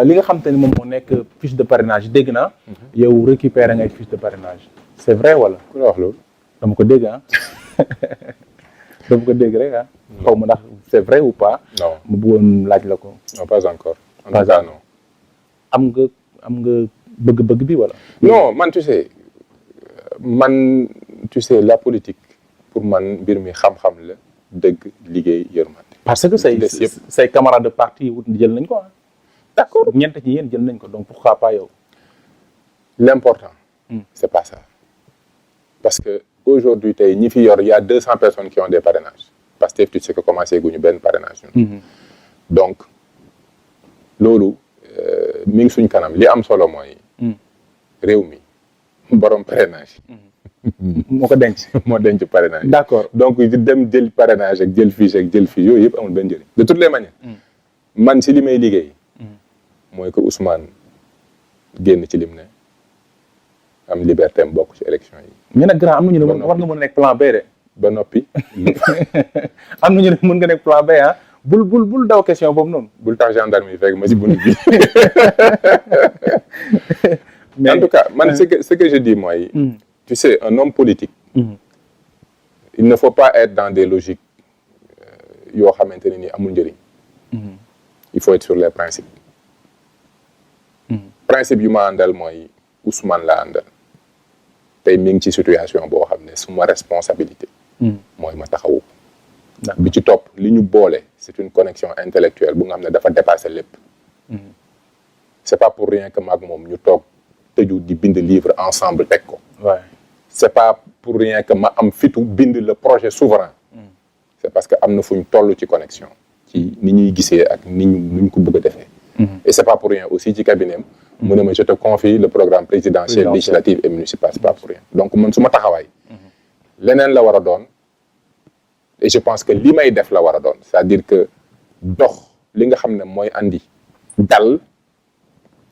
li nga xam te ni moom moo nekk fiche de parrainage dégg naa. yow récupérer ngay fiche de parrainage. c'est vrai wala. ku la wax loolu. dama ko dégg ah. dama ko dégg rek ah. xaw ma ndax c'est vrai ou pas. non mu bëggoon laaj la ko. non pas encore. en tout cas non. am nga bëgg-bëgg bi wala. non man tu sais la politique pour man mbir mi xam-xam la dëgg liggéey yërmande. parce que say camarades de parti wut jël nañ ko ah. d'accord ñeent ci yéen jël nañ ko donc pourquoi pas yow. l'important c'est pas ça parce que aujourd'hui tey ñi fi yor y a 200 personnes qui ont des parrainages Pastef tu sais que commencé guñu benn parrainage ñun. donc loolu mi ngi suñ kanam li am solo mooy. réew mi borom parrainage. moo ko denc. moo denc parrainage. d'accord donc dem jël parrainage ak jël fiche ak jël fiche yooyu yëpp amul benn njëriñ. de toutes les manières. man si li may liggéey. mooy que Ousmane génn ci lim ne am liberté am bokk ci élection yi. ñu ne grand am na ñu ne war nga mën a nekk plan B de. ba noppi. am na ñu ne mën nga nekk plan B ah bul daw question boobu noonu. bul tax gendarme yi fekk ma ci bunt bi. mais en tout cas man ce que je dis mooy. tu sais un homme politique. il ne faut pas être dans des logiques yoo xamante ne ni amul njëriñ. il faut être sur les principes. principe yu ma àndal mooy Ousmane la àndal tey mi ngi ci situation boo xam ne suma responsabilité. mooy ma taxawu. bi ci topp li ñu boole c'est une connexion intellectuelle bu nga xam ne dafa dépasser lépp. c'est pas pour rien que maag moom ñu toog tëju di bind livre ensemble teg ko. c'est pas pour rien que ma am fitu bind le projet souverain. c'est parce que am na fu ñu toll ci connexion. ci ni ñuy gisee ak ni ñu ko bëgg a defee. et c'est pas pour rien aussi ci cabinet mu ne ma je te confie le programme présidentiel législatif et municipal c'est pas pour rien donc man su ma taxawaay. leneen la war a doon. et je pense que li may def la war a doon c'est-à-dire que dox li nga xam ne mooy andi dal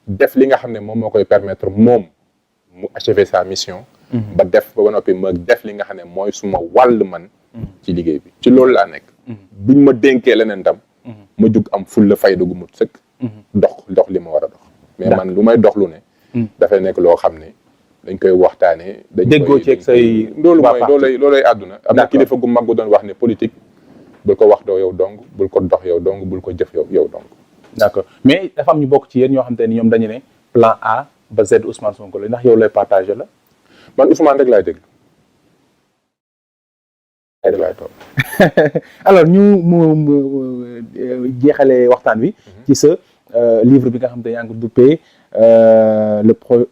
def li nga xam ne moom moo koy permettre moom mu achever sa mission. ba noppi ma def li nga xam ne mooy suma wàll man. ci liggéey bi ci loolu laa nekk. buñ ma dénkee leneen tam. ma jug am ful la fayda gu mut sëkk. dox li ma war a dox. mais man lu may dox lu ne. dafay nekk loo xam ne dañ koy waxtaanee. déggoo ceeg say. loolu mooy loolay àdduna. am na kilifa gu mag gu doon wax ne politique bul ko wax doo yow dong bul ko dox yow dong bul ko jëf yow dong. d'accord mais dafa am ñu bokk ci yéen ñoo xam te ni ñoom dañu ne plan A ba Z Ousmane Sonko la ndax yow lay partagé la. man Ousmane rek laay déglu. rek laay toog. alors ñu jeexalee waxtaan wi. ci sa livre bi nga xam te yaa ngi ko duppee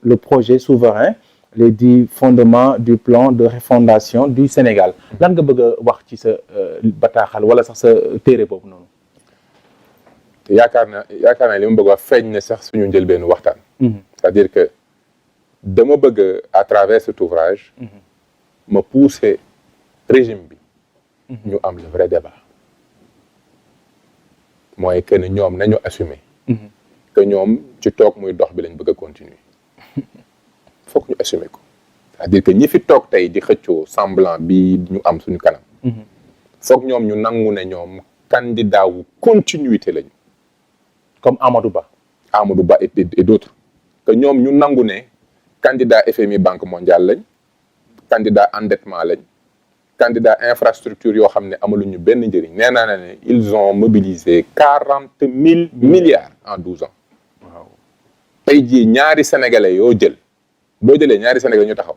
le projet souverain les 10 fondements du plan de refondation du Sénégal. lan nga bëgg a wax ci sa bataaxal wala sax sa téere boobu noonu. yaakaar naa li ma bëgg a wax feeñ ne sax suñu njëlbeenu waxtaan. c'est-à-dire que dama bëgg à travers cet ouvrage. ma pousser régime bi. ñu am le vrai débat. mooy que ne ñoom nañu assumer. que ñoom ci toog muy dox bi lañ bëgg a continuer. foog ñu assumer ko. c'est-à-dire que ñi fi toog tey di xëccoo semblant bi ñu am suñu kanam. foog ñoom ñu nangu ne ñoom candidat wu continuité lañu. comme Amadou Ba et d'autres. que ñoom ñu nangu ne candidat FMI Banque mondiale lañ. candidat endettement lañ. candidat infrastructure yoo xam ne amaluñu benn njëriñ nee naa ne ils ont mobilisé 40 000 milliards en 12 ans. waaw tey jii ñaari sénégalais yoo jël boo jëlee ñaari sénégalais ñu taxaw.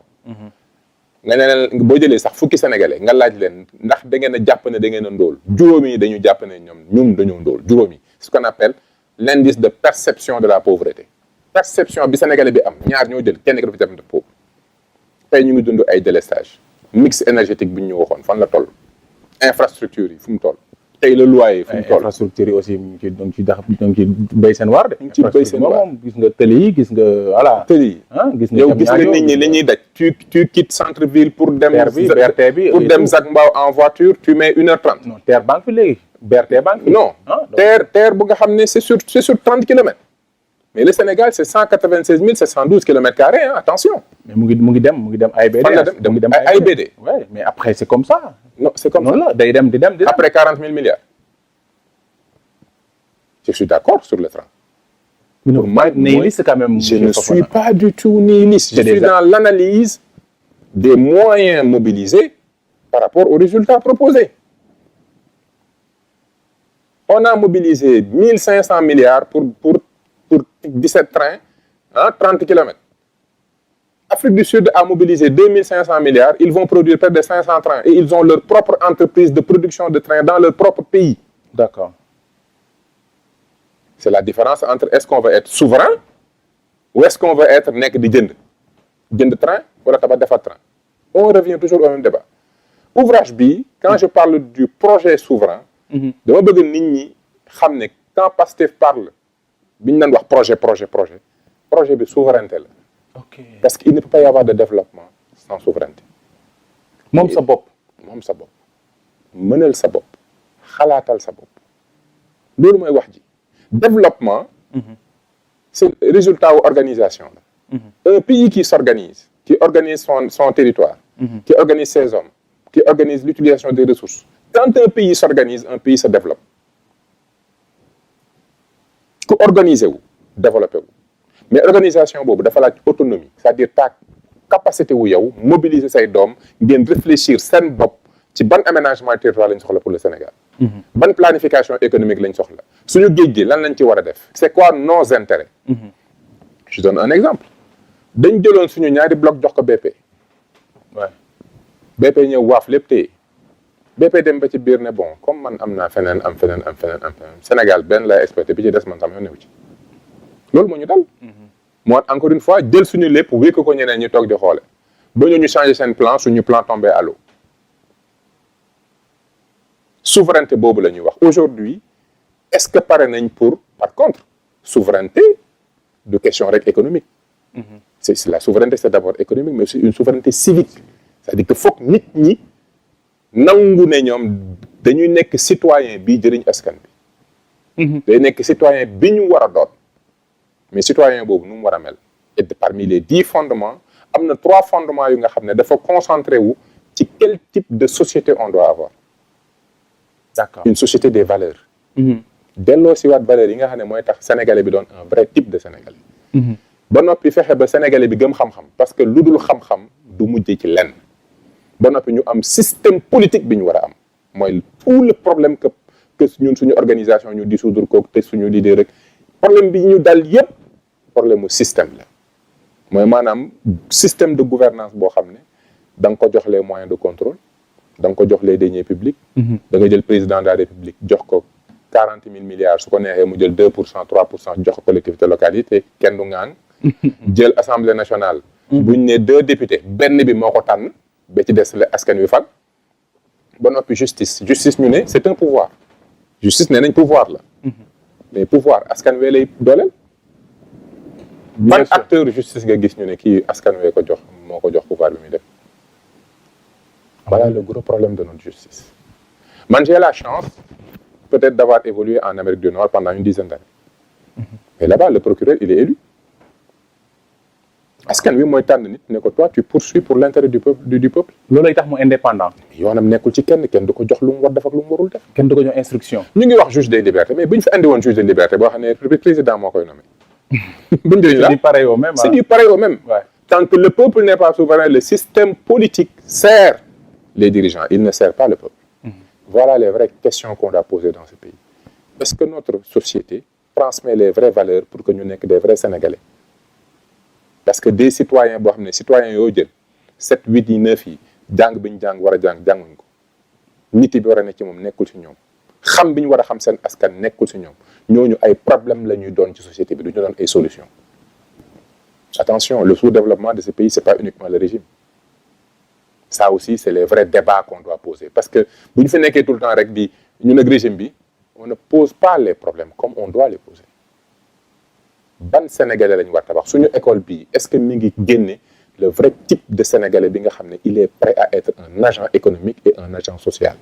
nga ne leen boo jëlee sax fukki sénégalais nga laaj leen ndax da ngeen a jàpp ne da ngeen a ndóol juróomi yi dañu jàpp ne ñun dañoo ndóol juróomi ce qu'on appelle l'indice de perception de la pauvreté. perception bi sénégalais bi am ñaar ñoo jël kenn ki dafa jàpp ne pauvre tey ñu ngi dund ay délestage. mix énergétique bi ñu waxoon fan la toll infrastructure yi fu mu toll tey la loyer fu mu toll infrastructure yi aussi ñu ci béy seen waar de. ñu ci béy seen waar moom gis nga tëli yi gis nga voilà. tëli yi gis nga yow gis nga nit ñi li ñuy daj. tu quittes centre ville pour dem. BRT bi pour dem Zac Mbao en voiture tu mets 1h30. non TER banque fi léegi BRT banque fi. non TER bu nga xam ne c'est sur 30 kilomètres. mais le Sénégal c'est 196 712 kilomètres carrés attention. mais mu ngi dem AIBD. fan la dem mu dem AIBD. ouais mais après c'est comme ça. non c'est comme ça noonu la day dem di dem. après 40 000 milliards. je suis d'accord sur le train. pour moi nihiliste quand même. Je ne suis pas du tout nihiliste. Je suis dans l'analyse des moyens mobilisés par rapport aux résultats proposés. On a mobilisé 1500 milliards pour 17 trains, 30 kilomètres. Afrique du Sud a mobilisé 2500 milliards. Ils vont produire près de 500 trains et ils ont leur propre entreprise de production de trains dans leur propre pays. D'accord. C'est la différence entre est-ce qu'on veut être souverain ou est-ce qu'on veut être nek di jënd train ou la tabac defar train. On revient toujours au même débat. Ouvrage bi, quand je parle du projet souverain, dama bëgg nit ñi xam ne quand Pastef parle bi ñu naan wax projet bi souveraineté la. Ok. Parce qu'il ne peut pas y avoir de développement sans souveraineté. moom sa bopp. moom sa bopp mënal sa bopp xalaatal sa bopp loolu mooy wax ji. Développement, c'est le résultat de l'organisation. Un pays qui s'organise, qui organise son territoire, qui organise ses hommes, qui organise l'utilisation des ressources. Quand un pays s'organise, un pays se développe. Pour organiser, développer. Mais l'organisation, il faut l'autonomie, c'est-à-dire ta capacité de mobiliser ses hommes, de réfléchir sans bopp. ci ban aménagement territorial lañ soxla pour le Sénégal. ban planification économique lañ soxla. suñu géej gi lan lañ ci war a def. c'est quoi nos intérêts. Je donne un exemple. dañ jëloon suñu ñaari bloc jox ko BP. waaw BP ñëw waaf lépp téye. BP dem ba ci biir ne bon comme man am naa feneen am feneen Sénégal benn lay exploité bi ci des man sama yoon newu ci. loolu moo ñu dal. moo encore une fois jël suñu lépp wékk ko ñeneen ñu toog di xoole ba ñu changer seen plan suñu plan tombé à l'eau. Souveraineté boobu la ñuy wax aujourd'hui est-ce que pare nañ pour par contre souveraineté de question rek économique. c'est la souveraineté c'est d'abord économique mais aussi une souveraineté civique c'est-à-dire que foog nit ñi nangu ne ñoom dañuy nekk citoyen bi jëriñ askan bi. day nekk citoyen bi ñu war a doon mais citoyen boobu nu mu war a mel. et parmi les 10 fondements am na 3 fondements yu nga xam ne dafa concentré wu ci quel type de société on doit avoir. D'accord. Une société des valeurs. delloo si waat valeurs yi nga xam ne mooy tax sénégalais bi doon un vrai type de sénégalais. ba noppi fexe ba sénégalais bi gëm xam-xam parce que lu dul xam-xam du mujjee ci lenn. ba noppi ñu am système politique bi ñu war a am mooy tout le problème que ñun suñu organisation ñu dissoudre ko te suñu leader rek problème bi ñu dal yépp problème mu système la mooy maanaam système de gouvernance boo xam ne da nga ko jox les moyens de contrôle. da nga ko jox les deniers publics. da nga jël président de la république jox ko 40 000 milliards su ko neexee mu jël 2% 3% jox ko collectivité locale yi te kenn du ŋaan. jël assemblée nationale. buñ ne 2 députés benn bi moo ko tànn ba ci des la askan wi fal. ba noppi justice ñu ne c'est un pouvoir. justice nee nañ pouvoir la. mais pouvoir askan wee lay dooleel. ban acteur justice nga gis ñu ne kii askan wee ko jox moo ko jox pouvoir bi muy def. Voilà le gros problème de notre justice. Man, j'ai la chance, peut-être, d'avoir évolué en Amérique du Nord pendant une dizaine d'années. Et là-bas, le procureur, il est élu. Askan wi mooy tànn nit ne ko toi tu poursuis pour l'intérêt du peuple. loolay tax mu indépendant. yoonam nekkul ci kenn du ko jox lu mu war def ak lu mu warul def. kenn du ko jox instruction. ñu ngi wax juge des libertés mais bu ñu fi andi woon juge des libertés boo xam ne président moo koy nommé. buñ jëriñ la c'est du pareil au même. C'est du pareil au même. Ouais. Tant que le peuple n'est pas souverain, le système politique sert les dirigeants, il ne sert pas le peuple. Voilà les vraies questions qu'on doit poser dans ce pays. Est-ce que notre société transmet les vraies valeurs pour que nous soyons des vrais Sénégalais? Parce que des citoyens, les citoyens, 7, 8, 9, jàng biñ jàng war a jànguñ ko nit bi war a nekk ci moom nekkul ci ñoom xam bi ñu war a xam seen askan nekkul ci ñoom ñooñu ay problème la ñuy doon ci société bi du ñu doon ay solution. Attention, le sous-développement de ce pays c'est pas uniquement le régime. Ça aussi c'est les vrais débats qu'on doit poser parce que bu ñu fi nekkee tout le temps rek bi ñu nag régime bi on ne pose pas les problèmes comme on doit les poser. Ban Sénégalais lañu war tabax suñu école bii est-ce que mi ngi génne le vrai type de Sénégalais bi nga xam ne il est prêt à être un agent économique et un agent social.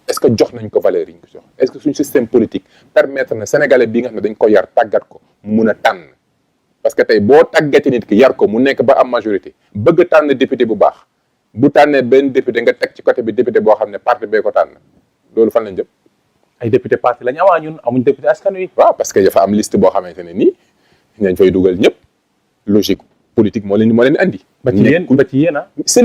Est-ce que jox nañ ko valeur yi ñu ko jox est-ce que suñu système politique permettre na Sénégalais bi nga xam ne dañ ko yar tàggat ko mun a tànn parce que tey boo tàggati nit ki yar ko mu nekk ba am majorité bëgg tànn député bu baax bu tànnee benn député nga teg ci côté bi député boo xam ne parti bee ko tànn loolu fan lañ jëm. ay député parti lañu avant ñun amuñ député askan wi. waaw parce que dafa am liste boo xamante ne nii nañ fay dugal ñëpp logique politique moo leen andi. ba ci yéen ah. c'est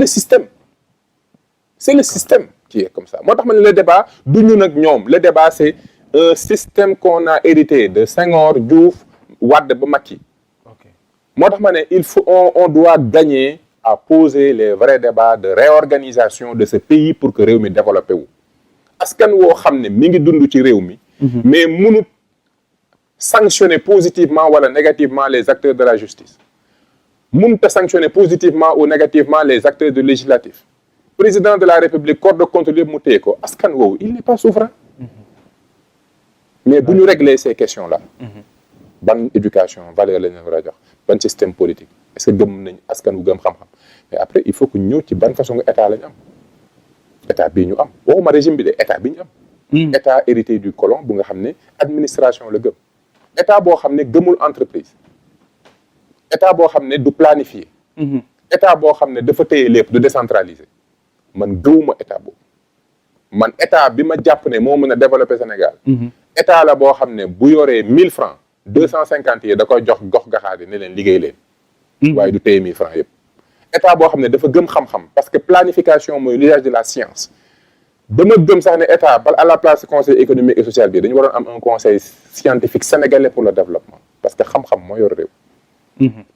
le système qui est comme ça moo tax ma ne le débat du ñun ak ñoom le débat c'est un système qu'on a hérité de Senghor, Diouf, Wade ba Macky. moo tax ma ne il faut on doit gagner à poser les vrais débats de réorganisation de ce pays pour que réew mi développé wu. askan woo xam ne mi ngi dund ci réew mi. mais mënut sanctionner positivement wala négativement les acteurs de la justice. mënut a sanctionner positivement ou négativement les acteurs du législatif. président de la République corps de contrôle mu téye ko askan woowu il n'est pas souverain. mais bu ñu régler ces questions là. ban éducation valeur la ñu war a jox ban système politique est-ce que gëm nañ askan wu gëm xam-xam mais après il faut que ñëw ci ban façon état la ñu am état bii ñu am waxuma régime bi de état bi ñu am. état hérité du colon bu nga xam ne administration la gëm. état boo xam ne gëmul entreprise. état boo xam ne du planifier. état boo xam ne dafa téye lépp du décentraliser man gëwuma état boobu man état bi ma jàpp ne moo mën a développer Sénégal. état la boo xam ne bu yoree 1000 francs 250 yi da koy jox gox gaxaade ne leen liggéey leen. waaye du téye 1000 francs yëpp. état boo xam ne dafa gëm xam-xam parce que planification mooy l'usage de la science. dama gëm sax ne état à la place conseil économique et social bi dañu waroon am un conseil scientifique sénégalais pour le développement parce que xam-xam moo yor réew.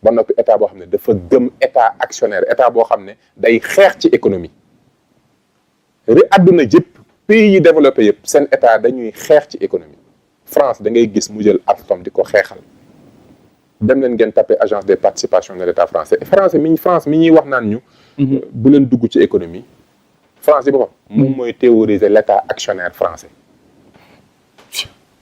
ba noppi état boo xam ne dafa gëm état actionnaire état boo xam ne day xeex ci économie. àdduna yëpp pays yi développé yëpp seen état dañuy xeex ci économie. France da ngay gis mu jël Alstom di ko xeexal dem leen ngeen tapé agence des participations de l'état français France mi ñuy wax naan ñu. bu leen dugg ci économie. France yi boppam moom mooy théoriser l'état actionnaire français.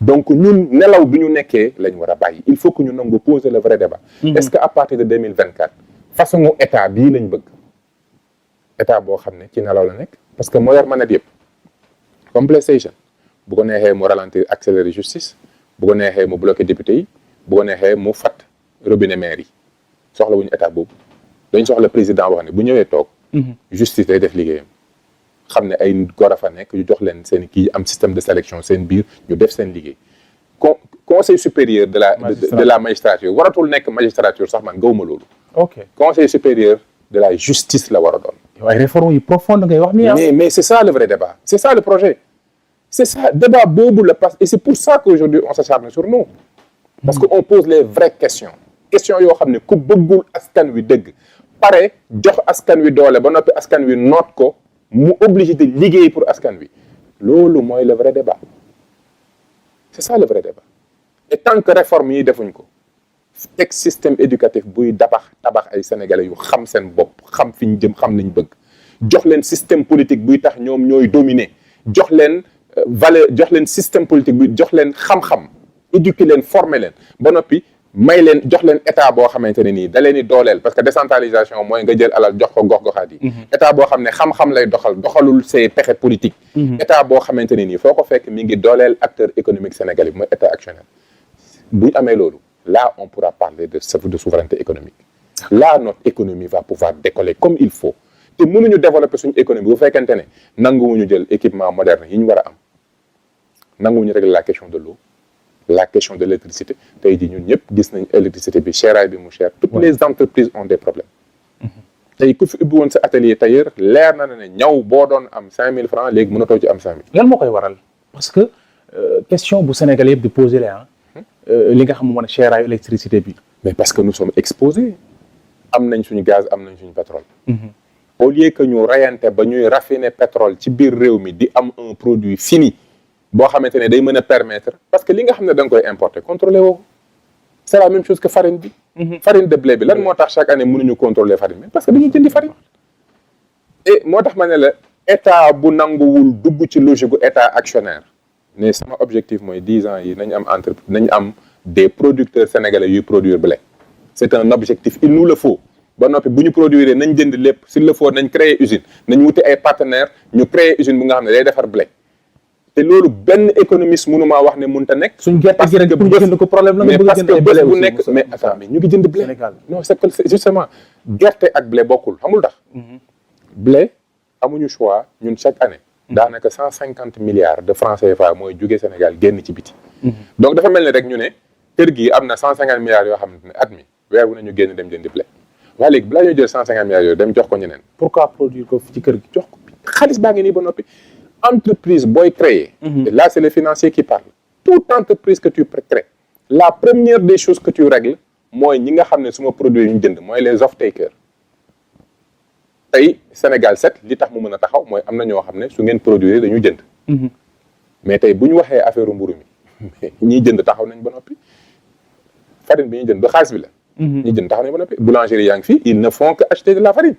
donc ñun nelaw bi ñu nekkee lañ war a bàyyi il faut que ñu nangu poser le vrai débat. est-ce que à partir de 2024 façon état bii lañ bëgg état boo xam ne ci nelaw la nekk parce que moo yor manette yëpp comme PlayStation. bu ko neexee mu ralentir accélérer justice bu ko neexee mu bloquer député yi bu ko neexee mu fat robinet maire yi soxla wuñu état boobu dañ soxla président boo xam ne bu ñëwee toog justice day def liggéeyam xam ne ay góor a fa nekk ñu jox leen seen kii am système de sélection seen biir ñu def seen liggéey conseil supérieur de la magistrature waratul nekk magistrature sax man gawuma loolu conseil supérieur de la justice la war a doon ay réformes yu profonde ngay wax ni mais c'est ça le vrai débat c'est ça le projet. C'est ça, débat boobu la passe et c'est pour ça qu'aujourd'hui on s'acharne sur nous. Parce qu'on pose les vraies questions. Questions yoo xam ne ku bëggul askan wi dëgg pare jox askan wi doole ba noppi askan wi noot ko mu obligé de liggéey pour askan wi loolu mooy le vrai débat. C'est ça le vrai débat. Et tant que réforme yi defuñ ko teg système éducatif buy tabax ay sénégalais yu xam seen bopp xam fi ñu jëm xam nañ bëgg jox leen système politique buy tax ñoom ñooy dominer jox leen valeur jox leen système politique bi jox leen xam-xam éduquer leen former leen ba noppi may leen jox leen état boo xamante ne nii da leen di dooleel parce que décentralisation mooy nga jël alal jox ko gox-goxaat yi. état boo xam ne xam-xam lay doxalul ses pexe politique. état boo xamante ne nii foo ko fekk mi ngi dooleel acteur économique sénégalais bi mooy état actionnaire. bu ñu amee loolu là on pourra parler de souveraineté économique. là notre économie va pouvoir décoller comme il faut. te mënuñu développer suñu économie bu fekkente ne nanguwuñu jël équipement moderne yi ñu war a am nanguwuñu régler la question de l'eau la question de l'électricité tey jii ñun ñëpp gis nañ électricité bi cheraay bi mu cher toutes les entreprises ont des problèmes tey ku fi ubbi woon sa atelier tailleur leer na ne ñaw boo doon am 5000 francs léegi mënatoo ci am 5000. lan moo koy waral parce que question bu Sénégal yëpp di poser la li nga xam moo ne cheraay électricité bi. mais parce que nous sommes exposés am nañ suñu gaz am nañ suñu pétrole. au lieu que ñu rayante ba ñuy raffiner pétrole ci biir réew mi di am un produit fini boo xamante ne day mën a permettre parce que li nga xam ne da nga koy importer contrôler woo c'est la même chose que farine bi. farine de blé bi lan moo tax chaque année mënuñu contrôler farine bi parce que dañuy jëndi farine. et moo tax ma ne la état bu nanguwul dugg ci logique gu état actionnaire ne sama objectif mooy 10 ans yi nañ am entreprise nañ am des producteurs sénégalais yuy produire blé c'est un objectif il nous le faut. ba noppi bu ñu produire nañ jënd lépp s'il le faut nañ créer usine nañ wuti ay partenaires ñu créer usine bu nga xam ne day defar blé te loolu benn économiste mënumaa wax ne mënut a nekk. suñ gerte gi rek pour jënd ko problème la nga bëgg a jënd ay blé bu nekk mais attends mais ñu ngi jënd blé non c'est que justement gerte ak blé bokkul xamul tax blé amuñu choix ñun chaque année daanaka 150 milliards de francs CFA mooy jóge Sénégal génn ci biti. donc dafa mel ni rek ñu ne kër gi am na 150 milliards yoo xam ne at mi weer wu nañu génn dem jëndi blé waaye léegi balaa ñuy jël 150 milliards yooyu dem jox ko ñeneen. pourquoi produire ko ci kër gi jox ko xaalis baa ngi nii ba noppi entreprise booy créer. et là c'est le financier qui parle. toute entreprise que tu crées la première des choses que tu règles mooy ñi nga xam ne suma produit yu ñu jënd mooy les off-takers tey Sénégal 7 li tax mu mën a taxaw mooy am na ñoo xam ne su ngeen produire dañu jënd. mais tey bu ñu waxee affaire mburu mi ñiy jënd taxaw nañ ba noppi farine bi ñuy jënd ba xaalis bi la. ñi jënd taxaw nañ ba noppi boulangerie yaa ngi fii ils ne font que acheter de la farine.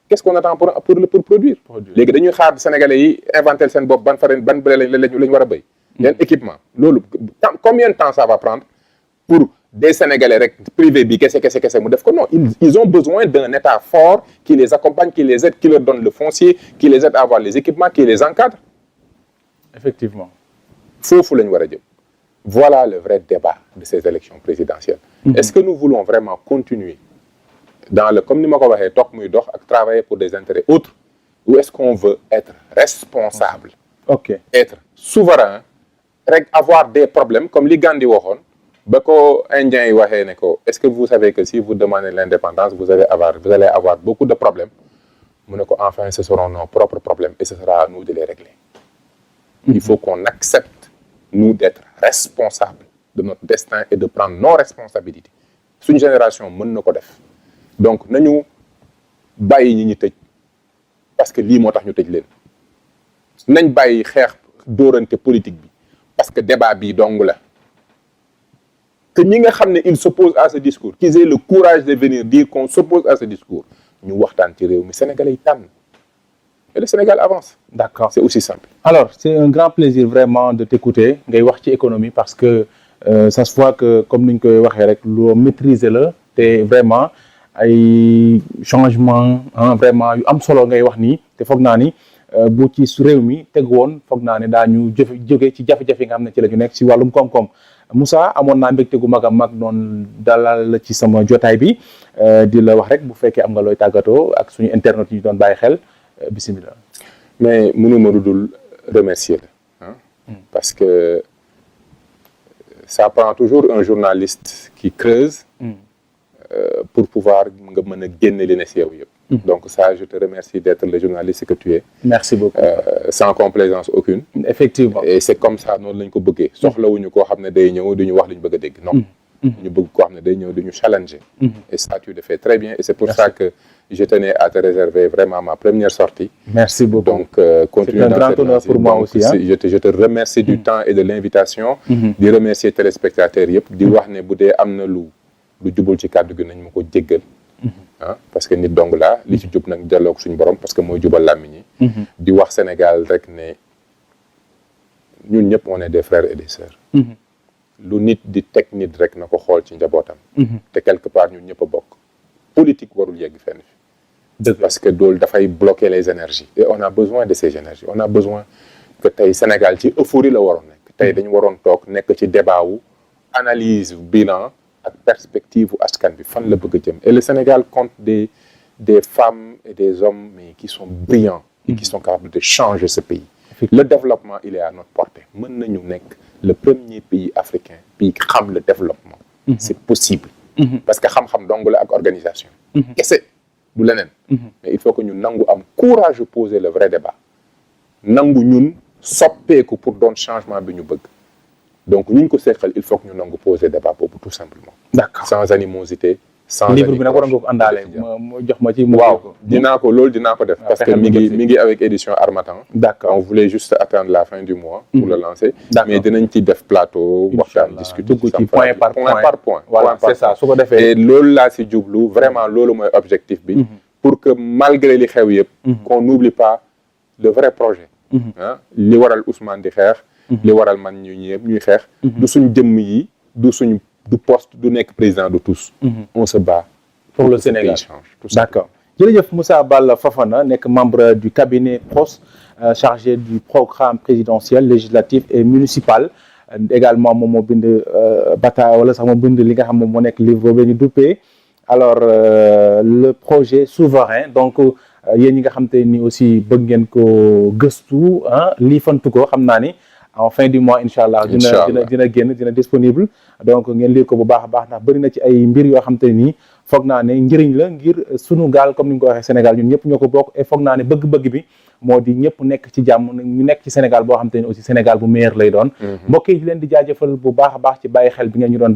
qu'est-ce qu'on attend pour produire. léegi dañuy xaar Sénégalais yi inventer seen bopp ban farine ban blé lañ war a béy. yan équipement loolu combien de temps ça va prendre pour des Sénégalais rek privé bi kese mu def ko non ils ont besoin d'un État fort qui les accompagne qui les aide qui leur donne le foncier qui les aide à avoir les équipements qui les encadre. effectivement foofu la ñu war a jëm. voilà le vrai débat de ces élections présidentielles. Est-ce que nous voulons vraiment continuer dans le comme ni ma ko waxee toog muy dox ak travailler pour des intérêts autres ou est-ce qu'on veut être responsable. être souverain rek avoir des problèmes comme li Gandhi waxoon ba ko Indiens yi waxee ne ko est-ce que vous savez que si vous demandez l'indépendance vous allez avoir beaucoup de problèmes mu ne ko enfin ce seront nos propres problèmes et ce sera à nous de les régler. Il faut qu'on accepte nous d'être responsables de notre destin et de prendre nos responsabilités suñu génération mën na ko def donc nañu bàyyi ñi ñu tëj parce que lii moo tax ñu tëj leen nañ bàyyi xeex dóorante politique bi parce que débat bi dong la que ñi nga xam ne ils s'opposent à ce discours qu'ils aient le courage de venir dire qu'on s'oppose à ce discours ñu waxtaan ci réew mi Sénégalais yi tànn et le Sénégal avance. D'accord. C'est aussi simple. Alors, c'est un grand plaisir vraiment de t'écouter ngay wax ci économie parce que ça se voit que comme ni ñu koy waxee rek loo maîtriser la te vraiment ay changement vraiment yu am solo ngay wax nii te foog naa ni bu ci réew mi teg woon foog naa ne daañu jóge ci jafe-jafe yi nga xam ne ci la ñu nekk si wàllum koom-koom Moussa amoon naa mbégte gu mag a mag noonu dalal la ci sama jotaay bi di la wax rek bu fekkee am nga looy tàggatoo ak suñu internet yi ñu doon bàyyi xel. Bismillah. Mais mënuma lu dul remercier la parce que ça prend toujours un journaliste qui creuse pour pouvoir nga mën a génne li ne si yow yëpp. Donc ça je te remercie d'être le journaliste que tu es. Merci beaucoup. Sans complaisance aucune. Effectivement. Et c'est comme ça noonu lañ ko bëggee soxlawuñu koo xam ne day ñëw duñu wax li ñu bëgg a dégg non. ñu bëgg koo xam ne day ñëw duñu challenger. Et ça tu le fais très bien et c'est pour ça que je tenais à te réserver vraiment ma première sortie. Merci beaucoup. Donc, continue dans cette lancée. C'est un grand honneur pour moi aussi. Je te remercie du temps et de l'invitation. Di remercier téléspectateurs yëpp di wax ne bu dee am na lu jubul ci kàddu gi nañ ma ko jéggal. Parce que nit dong laa li ci jub nag jàlloog suñu borom parce que mooy jubal làmmiñ yi. di wax Sénégal rek ne ñun ñëpp on est des frères et des sœurs. lu nit di teg nit rek na ko xool ci njabootam. te quelque part ñun ñëpp a bokk. politique warul yegg fenn fi parce que loolu dafay bloquer les énergies et on a besoin de ces énergies on a besoin que tey Sénégal ci euphorie la waroon nekk tey dañu waroon toog nekk ci débat wu analyse bilan ak perspective u askan bi fan la bëgg a jëm et le Sénégal compte des femmes et des hommes mais qui sont brillants et qui sont capables de changer ce pays le développement il est à notre portée mën nañu nekk le premier pays africain bi xam le développement c'est possible parce que xam-xam dong la ak organisation. kese du leneen. mais il faut que ñu nangu am courage de poser le vrai débat. nangu ñun soppeeku pour doon changement bi ñu bëgg. donc ñu ko seqal il faut que ñu nangu poser débat boobu tout simplement. D'accord sans animosité. sans livre bi nag war nga ko àndaale ma jox ma ci. waaw dinaa ko def. parce que mi ngi avec édition Harmattan. D'accord on voulait juste attendre la fin du mois. pour le lancer. mais dinañ ci def plateau. waxtaan discuter ci point par point. voilà c'est ça su ko defee. et loolu laa si jublu vraiment loolu mooy objectif bi. pour que malgré li xew yëpp. qu'on n'oublie pas le vrai projet. li waral Ousmane di xeex. li waral man ñuy xeex. du suñ jëmm yi du poste du nekk président de tous. on se bat pour le Sénégal change. D'accord jërëjëf Moussa Balla Fofana nekk membre du cabinet PROS chargé du programme présidentiel législatif et municipal également moom moo bind wala sax moo bind li nga xam moom moo nekk livre boobu ñu duppee alors le projet souverain donc yéen ñi nga xam te ni aussi bëgg ngeen ko gëstu liifantu ko xam naa ni en fin du mois incha allah dina génn dina disponible donc ngeen lire ko bu baax a baax ndax bëri na ci ay mbir yoo xam te nii foog naa ne njëriñ la ngir sunu gaal comme ni nga ko waxee Sénégal ñun ñëpp ñoo ko bokk et foog naa ne bëgg-bëgg bi moo di ñëpp nekk ci jàmm ñu nekk ci Sénégal boo xam te ni aussi Sénégal bu meilleur lay doon mbokk yi leen di jaajëfal bu baax a baax ci bàyyi xel bi ngeen ñu doon